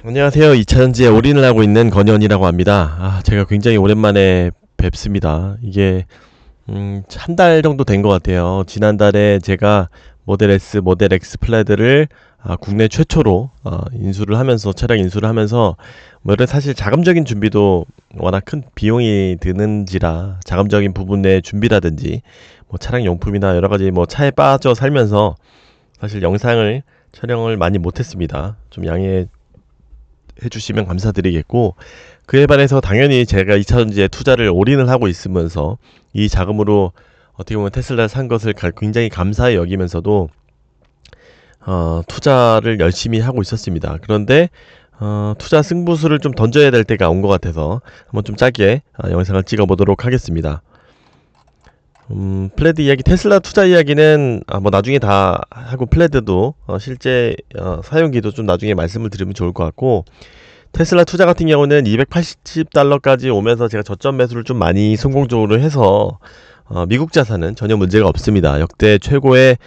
안녕하세요. 2차전지에 올인을 하고 있는 건현이라고 합니다. 제가 굉장히 오랜만에 뵙습니다. 이게 한 달 정도 된 것 같아요. 지난달에 제가 모델 S, 모델 X 플레드를 국내 최초로 인수를 하면서 차량 인수를 하면서 뭐 이런 사실 자금적인 준비도 워낙 큰 비용이 드는지라 자금적인 부분의 준비라든지 뭐 차량 용품이나 여러 가지 뭐 차에 빠져 살면서 사실 영상을 촬영을 많이 못했습니다. 좀 양해 해주시면 감사드리겠고, 그에 반해서 당연히 제가 2차전지에 투자를 올인을 하고 있으면서 이 자금으로 어떻게 보면 테슬라 산 것을 굉장히 감사히 여기면서도 투자를 열심히 하고 있었습니다. 그런데 투자 승부수를 좀 던져야 될 때가 온 것 같아서 한번 좀 짧게 영상을 찍어보도록 하겠습니다. 플레드 이야기, 테슬라 투자 이야기는 뭐 나중에 다 하고, 플레드도 실제 사용기도 좀 나중에 말씀을 드리면 좋을 것 같고, 테슬라 투자 같은 경우는 280달러까지 오면서 제가 저점 매수를 좀 많이 성공적으로 해서 미국 자산은 전혀 문제가 없습니다. 역대 최고의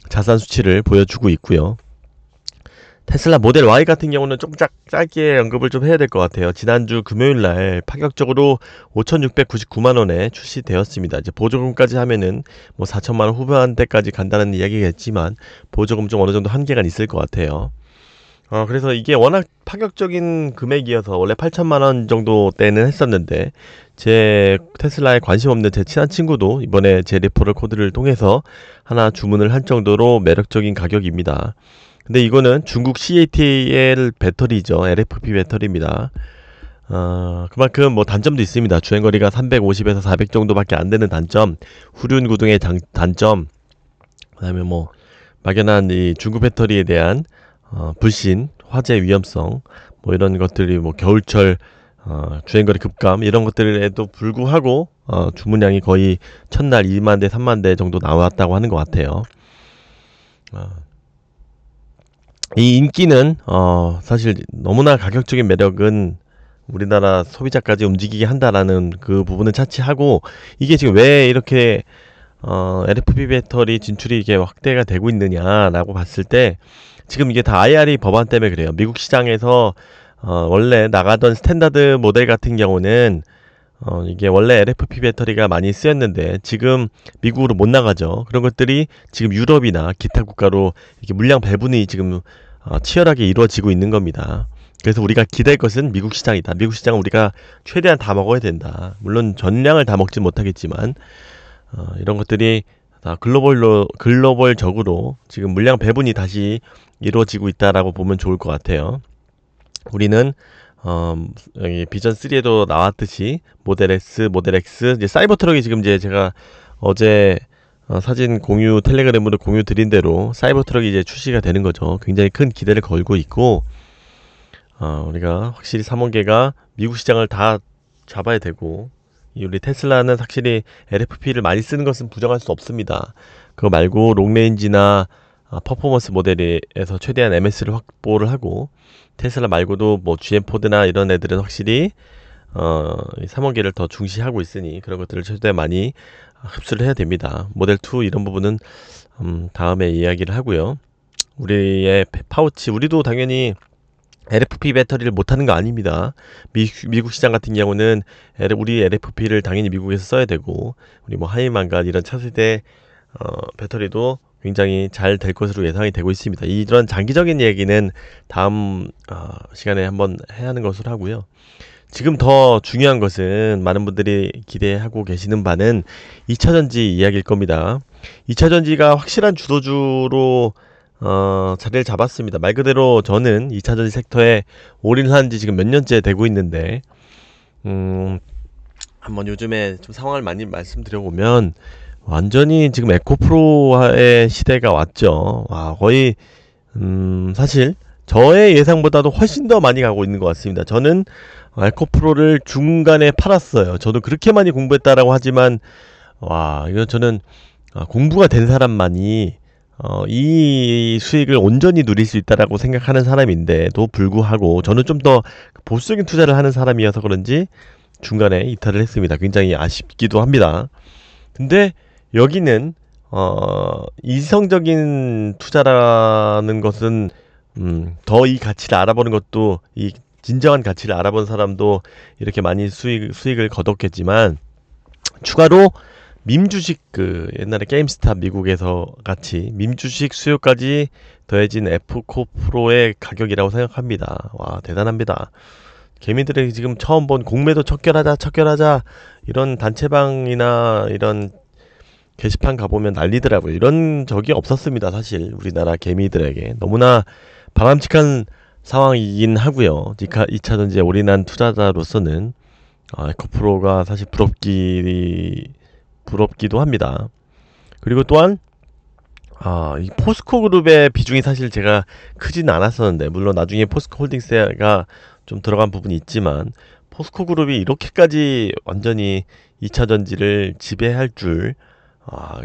자산 수치를 보여주고 있고요. 테슬라 모델 Y 같은 경우는 좀 짧게 언급을 좀 해야 될 것 같아요. 지난주 금요일날 파격적으로 5,699만원에 출시되었습니다. 이제 보조금까지 하면은 뭐 4천만원 후반대까지 간다는 이야기겠지만, 보조금 좀 어느 정도 한계가 있을 것 같아요. 그래서 이게 워낙 파격적인 금액이어서 원래 8천만원 정도 때는 했었는데, 제 테슬라에 관심 없는 제 친한 친구도 이번에 제 리퍼럴 코드를 통해서 하나 주문을 할 정도로 매력적인 가격입니다. 근데 이거는 중국 CATL 배터리죠. LFP 배터리입니다. 그만큼 뭐 단점도 있습니다. 주행거리가 350에서 400 정도밖에 안 되는 단점, 후륜 구동의 단점, 그다음에 뭐 막연한 이 중국 배터리에 대한 불신, 화재 위험성, 뭐 이런 것들이 뭐 겨울철 주행거리 급감 이런 것들에도 불구하고 주문량이 거의 첫날 2만 대, 3만 대 정도 나왔다고 하는 것 같아요. 이 인기는 사실 너무나 가격적인 매력은 우리나라 소비자까지 움직이게 한다라는 그 부분을 차치하고, 이게 지금 왜 이렇게 LFP 배터리 진출이 이게 확대가 되고 있느냐라고 봤을 때, 지금 이게 다 IRA 법안 때문에 그래요. 미국 시장에서 원래 나가던 스탠다드 모델 같은 경우는 이게 원래 LFP 배터리가 많이 쓰였는데 지금 미국으로 못 나가죠. 그런 것들이 지금 유럽이나 기타 국가로 이렇게 물량 배분이 지금 치열하게 이루어지고 있는 겁니다. 그래서 우리가 기댈 것은 미국 시장이다. 미국 시장은 우리가 최대한 다 먹어야 된다. 물론 전량을 다 먹지 못하겠지만 이런 것들이 다 글로벌적으로 지금 물량 배분이 다시 이루어지고 있다라고 보면 좋을 것 같아요. 우리는 여기 비전 3에도 나왔듯이 모델 S, 모델 X, 이제 사이버 트럭이 지금 이제 제가 어제 사진 공유 텔레그램으로 공유 드린 대로 사이버 트럭이 이제 출시가 되는 거죠. 굉장히 큰 기대를 걸고 있고, 우리가 확실히 3원계가 미국 시장을 다 잡아야 되고, 우리 테슬라는 확실히 LFP를 많이 쓰는 것은 부정할 수 없습니다. 그거 말고 롱레인지나 퍼포먼스 모델에서 최대한 MS를 확보를 하고, 테슬라 말고도 뭐 GM 포드나 이런 애들은 확실히 3원계를 더 중시하고 있으니 그런 것들을 최대한 많이 흡수를 해야 됩니다. 모델 2 이런 부분은 다음에 이야기를 하고요. 우리의 파우치, 우리도 당연히 LFP 배터리를 못하는 거 아닙니다. 미국 시장 같은 경우는 우리 LFP를 당연히 미국에서 써야 되고, 우리 뭐 하이만간 이런 차세대 배터리도 굉장히 잘 될 것으로 예상이 되고 있습니다. 이런 장기적인 얘기는 다음 시간에 한번 해야 하는 것으로 하고요. 지금 더 중요한 것은 많은 분들이 기대하고 계시는 바는 2차전지 이야기일 겁니다. 2차전지가 확실한 주도주로 자리를 잡았습니다. 말 그대로 저는 2차전지 섹터에 올인을 한 지 지금 몇 년째 되고 있는데, 한번 요즘에 좀 상황을 많이 말씀드려보면 완전히 지금 에코프로의 시대가 왔죠. 거의 사실 저의 예상보다도 훨씬 더 많이 가고 있는 것 같습니다. 저는 에코프로를 중간에 팔았어요. 저도 그렇게 많이 공부했다라고 하지만, 이거 저는 공부가 된 사람만이 이 수익을 온전히 누릴 수 있다라고 생각하는 사람인데도 불구하고, 저는 좀 더 보수적인 투자를 하는 사람이어서 그런지 중간에 이탈을 했습니다. 굉장히 아쉽기도 합니다. 근데 여기는 이성적인 투자라는 것은 더 이 가치를 알아보는 것도, 이 진정한 가치를 알아본 사람도 이렇게 많이 수익을 거뒀겠지만, 추가로 밈 주식, 그 옛날에 게임스탑 미국에서 같이 밈 주식 수요까지 더해진 F코 프로의 가격이라고 생각합니다. 와, 대단합니다. 개미들이 지금 처음 본 공매도 척결하자 이런 단체방이나 이런 게시판 가보면 난리더라고요. 이런 적이 없었습니다. 사실 우리나라 개미들에게 너무나 바람직한 상황이긴 하고요. 2차 전지에 올인한 투자자로서는 에코프로가 사실 부럽기도 합니다. 그리고 또한 이 포스코 그룹의 비중이 사실 제가 크지는 않았었는데, 물론 나중에 포스코 홀딩스가 좀 들어간 부분이 있지만, 포스코 그룹이 이렇게까지 완전히 2차 전지를 지배할 줄,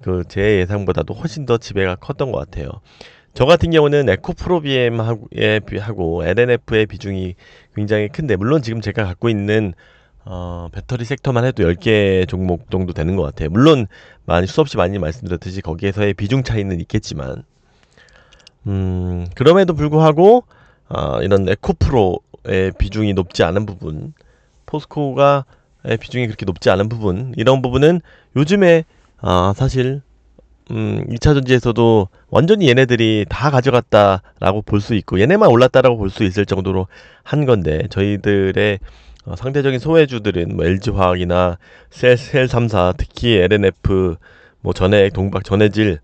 그 제 예상보다도 훨씬 더 지배가 컸던 것 같아요. 저 같은 경우는 에코프로비엠하고 LNF의 비중이 굉장히 큰데, 물론 지금 제가 갖고 있는 배터리 섹터만 해도 10개 종목 정도 되는 것 같아요. 물론 수없이 많이 말씀드렸듯이 거기에서의 비중 차이는 있겠지만, 그럼에도 불구하고 이런 에코프로의 비중이 높지 않은 부분, 포스코가 비중이 그렇게 높지 않은 부분, 이런 부분은 요즘에 사실 2차 전지에서도 완전히 얘네들이 다 가져갔다라고 볼 수 있고, 얘네만 올랐다라고 볼 수 있을 정도로 한 건데, 저희들의 상대적인 소외주들은 뭐 LG화학이나 셀 3사, 특히 LNF, 뭐 전해, 동박, 전해질,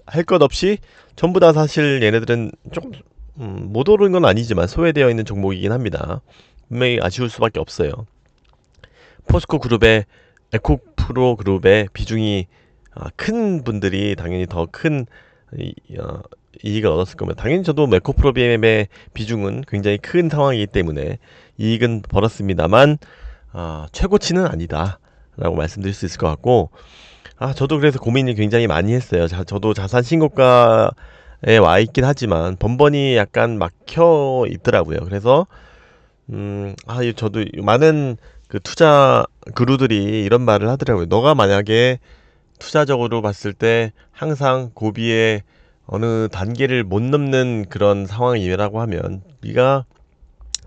할 것 없이 전부 다 사실 얘네들은 조금 못 오른 건 아니지만 소외되어 있는 종목이긴 합니다. 분명히 아쉬울 수밖에 없어요. 포스코 그룹의, 에코프로 그룹의 비중이 큰 분들이 당연히 더 큰 이익을 얻었을 겁니다. 당연히 저도 에코프로비엠의 비중은 굉장히 큰 상황이기 때문에 이익은 벌었습니다만, 최고치는 아니다 라고 말씀드릴 수 있을 것 같고, 저도 그래서 고민을 굉장히 많이 했어요. 저도 자산 신고가에 와 있긴 하지만 번번이 약간 막혀 있더라고요. 그래서 저도 많은 그 투자 그루들이 이런 말을 하더라고요. 너가 만약에 투자적으로 봤을 때 항상 고비의 어느 단계를 못 넘는 그런 상황이라고 하면 네가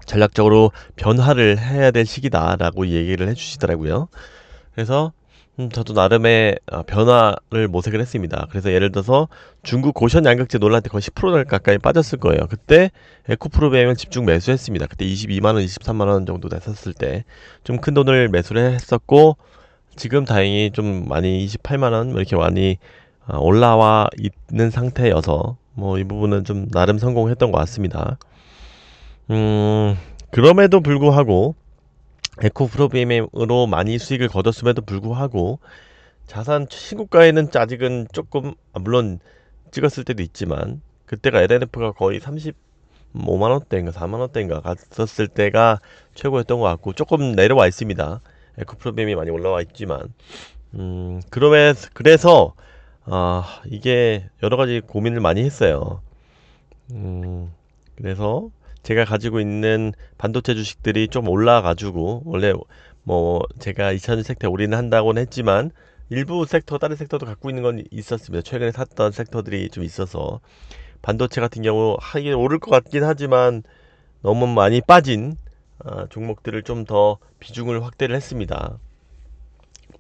전략적으로 변화를 해야 될 시기다라고 얘기를 해주시더라고요. 그래서 저도 나름의 변화를 모색을 했습니다. 그래서 예를 들어서 중국 고션 양극재 논란 때 거의 10% 가까이 빠졌을 거예요. 그때 에코프로비엠을 집중 매수했습니다. 그때 22만원, 23만원 정도 됐었을 때 좀 큰 돈을 매수를 했었고, 지금 다행히 좀 많이 28만원 이렇게 많이 올라와 있는 상태여서 뭐 이 부분은 좀 나름 성공했던 것 같습니다. 그럼에도 불구하고 에코프로비엠으로 많이 수익을 거뒀음에도 불구하고 자산 신고가에는 아직은 조금, 물론 찍었을 때도 있지만, 그때가 LNF가 거의 35만원대인가 4만원대인가 갔었을 때가 최고였던 것 같고, 조금 내려와 있습니다. 에코프로비엠이 많이 올라와 있지만, 그래서 이게 여러 가지 고민을 많이 했어요. 그래서 제가 가지고 있는 반도체 주식들이 좀 올라가지고, 원래 뭐 제가 2차전 섹터에 올인을 한다고는 했지만 일부 섹터, 다른 섹터도 갖고 있는 건 있었습니다. 최근에 샀던 섹터들이 좀 있어서, 반도체 같은 경우 하긴 오를 것 같긴 하지만 너무 많이 빠진 종목들을 좀 더 비중을 확대를 했습니다.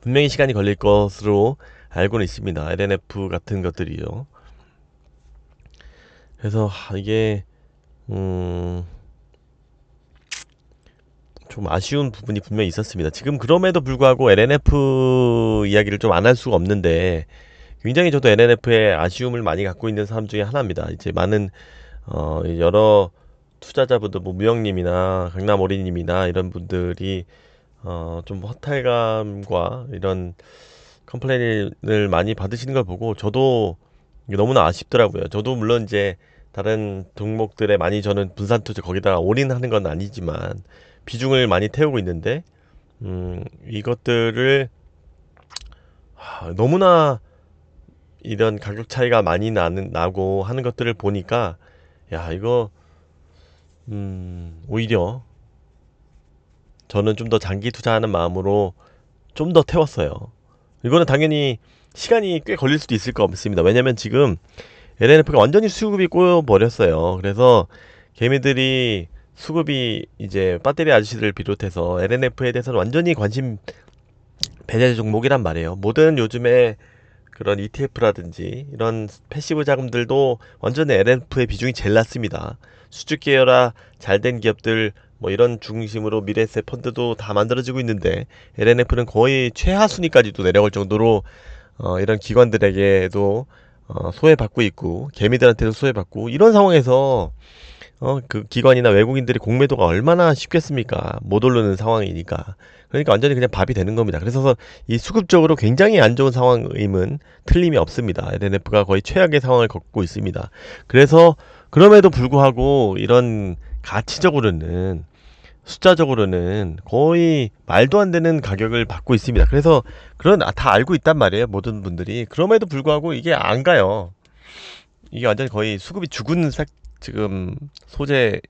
분명히 시간이 걸릴 것으로 알고는 있습니다. LNF 같은 것들이요. 그래서 이게 좀 아쉬운 부분이 분명히 있었습니다. 지금 그럼에도 불구하고 LNF 이야기를 좀 안 할 수가 없는데, 굉장히 저도 LNF에 아쉬움을 많이 갖고 있는 사람 중에 하나입니다. 이제 많은 여러 투자자분들, 뭐 무영님이나 강남오리님이나 이런 분들이 좀 허탈감과 이런 컴플레인을 많이 받으시는 걸 보고 저도 이게 너무나 아쉽더라고요. 저도 물론 이제 다른 종목들에 많이 저는 분산 투자, 거기다가 올인하는 건 아니지만 비중을 많이 태우고 있는데, 이것들을 너무나 이런 가격 차이가 많이 나고 하는 것들을 보니까, 야, 이거 오히려 저는 좀 더 장기 투자하는 마음으로 좀 더 태웠어요. 이거는 당연히 시간이 꽤 걸릴 수도 있을 것 같습니다. 왜냐면 지금 LNF가 완전히 수급이 꼬여버렸어요. 그래서 개미들이 수급이 이제 배터리 아저씨들을 비롯해서 LNF에 대해서는 완전히 관심 배제 종목이란 말이에요. 모든 요즘에 그런 ETF라든지 이런 패시브 자금들도 완전히 LNF의 비중이 제일 낮습니다. 수직 계열화 잘된 기업들 뭐 이런 중심으로 미래세 펀드도 다 만들어지고 있는데 LNF는 거의 최하 순위까지도 내려갈 정도로 이런 기관들에게도 소외받고 있고 개미들한테도 소외받고 이런 상황에서 그 기관이나 외국인들이 공매도가 얼마나 쉽겠습니까? 못 오르는 상황이니까. 그러니까 완전히 그냥 밥이 되는 겁니다. 그래서 이 수급적으로 굉장히 안 좋은 상황임은 틀림이 없습니다. LNF가 거의 최악의 상황을 겪고 있습니다. 그래서 그럼에도 불구하고 이런 가치적으로는 숫자적으로는 거의 말도 안 되는 가격을 받고 있습니다. 그래서 그런 다 알고 있단 말이에요. 모든 분들이. 그럼에도 불구하고 이게 안 가요. 이게 완전히 거의 수급이 죽은 지금 소재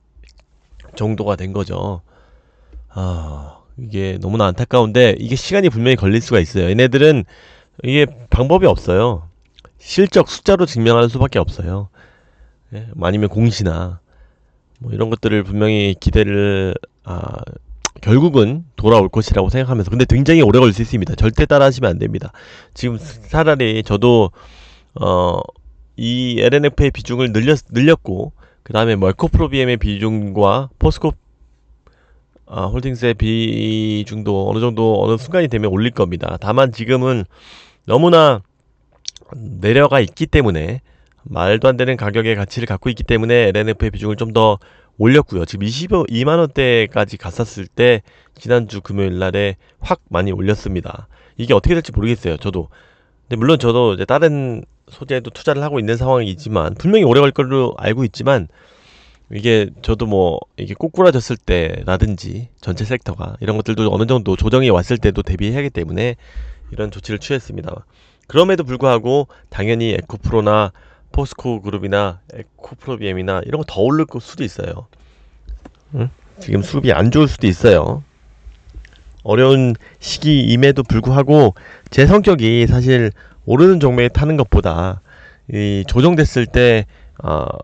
정도가 된 거죠. 이게 너무나 안타까운데 이게 시간이 분명히 걸릴 수가 있어요. 얘네들은 이게 방법이 없어요. 실적 숫자로 증명하는 수밖에 없어요. 예? 아니면 공시나 뭐 이런 것들을 분명히 기대를 결국은 돌아올 것이라고 생각하면서 근데 굉장히 오래 걸릴 수 있습니다. 절대 따라하시면 안 됩니다. 지금 차라리 저도 이 LNF의 비중을 늘렸고 그 다음에 멀코프로비엠의 비중과 포스코 홀딩스의 비중도 어느 정도 어느 순간이 되면 올릴 겁니다. 다만 지금은 너무나 내려가 있기 때문에 말도 안 되는 가격의 가치를 갖고 있기 때문에 LNF의 비중을 좀 더 올렸고요. 지금 22만원대까지 갔었을 때 지난주 금요일 날에 확 많이 올렸습니다. 이게 어떻게 될지 모르겠어요. 저도. 근데 물론 저도 이제 다른 소재에도 투자를 하고 있는 상황이지만 분명히 오래 갈 걸로 알고 있지만 이게 저도 뭐 이게 꼬꾸라졌을 때라든지 전체 섹터가 이런 것들도 어느 정도 조정이 왔을 때도 대비해야 하기 때문에 이런 조치를 취했습니다. 그럼에도 불구하고 당연히 에코프로나 포스코 그룹이나 에코프로비엠이나 이런 거 더 오를 수도 있어요. 응? 지금 수급이 안 좋을 수도 있어요. 어려운 시기임에도 불구하고 제 성격이 사실 오르는 종목에 타는 것보다 이 조정됐을 때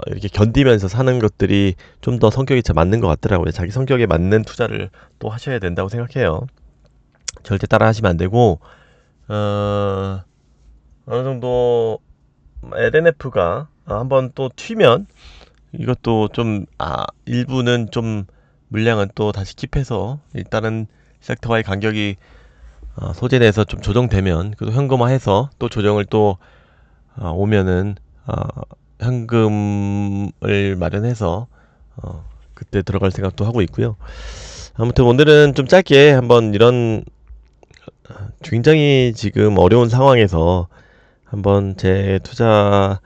이렇게 견디면서 사는 것들이 좀 더 성격이 잘 맞는 것 같더라고요. 자기 성격에 맞는 투자를 또 하셔야 된다고 생각해요. 절대 따라 하시면 안 되고 어느 정도 LNF가 한번 또 튀면 이것도 좀 일부는 좀 물량은 또 다시 킵해서 일단은 섹터와의 간격이 소재 내에서 좀 조정되면 그 현금화해서 또 조정을 또 오면은 현금을 마련해서 그때 들어갈 생각도 하고 있고요. 아무튼 오늘은 좀 짧게 한번 이런 굉장히 지금 어려운 상황에서 한번 제 투자의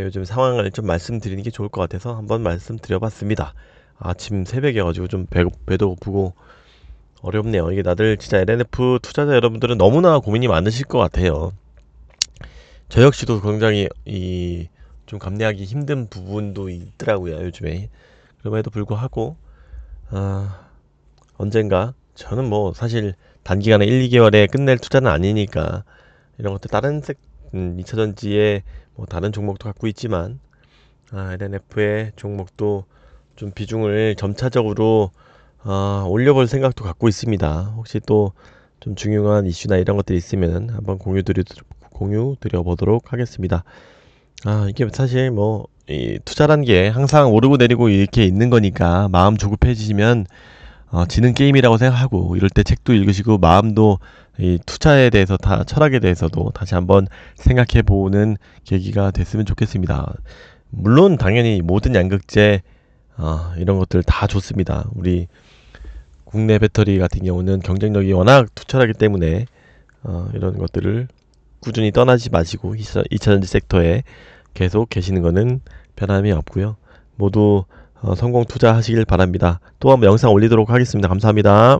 요즘 상황을 좀 말씀드리는 게 좋을 것 같아서 한번 말씀드려봤습니다. 아침 새벽이어가지고 좀 배도 고프고 어렵네요. 이게 다들 진짜 LNF 투자자 여러분들은 너무나 고민이 많으실 것 같아요. 저 역시도 굉장히 좀 감내하기 힘든 부분도 있더라고요, 요즘에. 그럼에도 불구하고 언젠가 저는 뭐 사실 단기간에 1, 2개월에 끝낼 투자는 아니니까 이런 것들 다른 2차전지에 뭐 다른 종목도 갖고 있지만 LNF의 종목도 좀 비중을 점차적으로 올려볼 생각도 갖고 있습니다. 혹시 또 좀 중요한 이슈나 이런 것들이 있으면 한번 공유 드려보도록 하겠습니다. 이게 사실 뭐 이 투자란 게 항상 오르고 내리고 이렇게 있는 거니까 마음 조급해지시면 지는 게임이라고 생각하고 이럴 때 책도 읽으시고 마음도 이 투자에 대해서 철학에 대해서도 다시 한번 생각해 보는 계기가 됐으면 좋겠습니다. 물론 당연히 모든 양극재 이런 것들 다 좋습니다. 우리 국내 배터리 같은 경우는 경쟁력이 워낙 투철하기 때문에 이런 것들을 꾸준히 떠나지 마시고 2차전지 섹터에 계속 계시는 거는 변함이 없고요. 모두 성공 투자하시길 바랍니다. 또 한번 영상 올리도록 하겠습니다. 감사합니다.